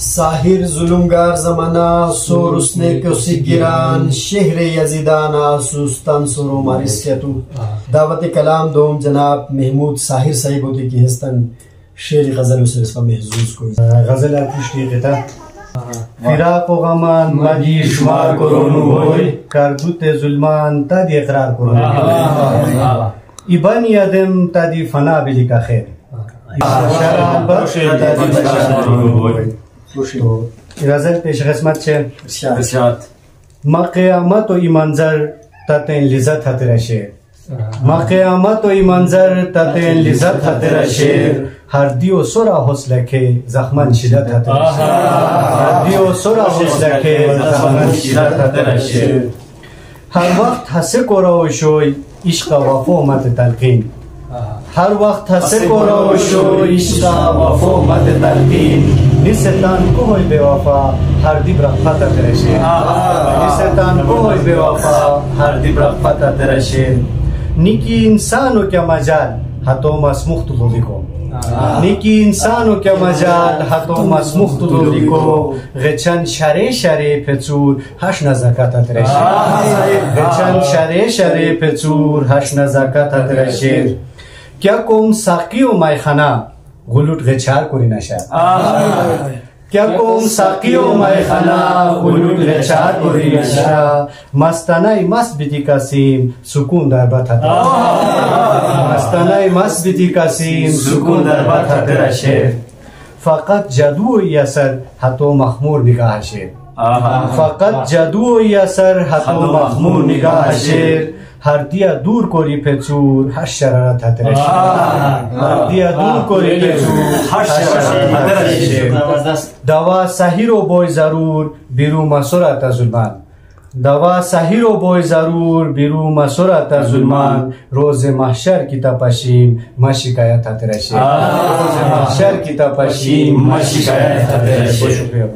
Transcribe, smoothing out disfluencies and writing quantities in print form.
ساحر ظلمگار زمانہ سور اس نے کسی گران شہر یزیدانا سوستان سورو مارس کیا تو دعوت کلام دوم جناب محمود ساحر صاحب ہوتی کی ہستن شعر غزل اسے اس کا محظوظ کوئی غزل آتیش کی قطع فراق و غمان مدی شمار کرونو ہوئی کردوت ظلمان تا دی اقرار کرونو ہوئی ایبانی آدم تا دی فنا بلی کا خیر شران بخش تا دی بشار کرونو ہوئی غزل پیش قسمت چه ارشاد ما قیامت و ای منظر تا تین لذت حتی رشه ما قیامت و ای منظر تا تین لذت حتی رشه هر دیو سرا حسلکه زخمن شدت حتی رشه هر دیو سرا حسلکه زخمن شدت حتی رشه هر وقت حسه کرا و شوی عشق وفا مت تلقین هر وقت حسه کرا و شوی عشق وفا مت تلقین نیستان کوی به وفا هر دی برخت درشه نیستان کوی به وفا هر دی برخت درشه نیکی انسانو که مجال حتو مسموخ تو دیکو نیکی انسانو که مجال حتو مسموخ تو دیکو غچن شری شری پچور هش نزاکت درشه غچن شری شری پچور هش نزاکت درشه کیا کوم ساقی و میخانه غلوت غچار کوری نشه کیا کوم ساقی و میخانه غلوت غچار کوری نشه مستانه مست بیتی کسیم سکون در بط حتی مستانه مست بیتی کسیم سکون در بط حتی رشه فقط جدو و یسر حتی مخمور نگاه شیر فقط جدو و یسر حتی مخمور نگاه شیر هر دیا دور کوری پچور هر شرارت حتی رشه هر دیا دور کوری پچور هر شرارت حتی رشه دوا سحیر و بوی ضرور بیرو مسورت ظلمان دوا سحیر و بوی ضرور بیرو مسورت ظلمان روز محشر کی تپشیم ما شکایت حتی رشه روز محشر کی تپشیم ما شکایت حتی رشه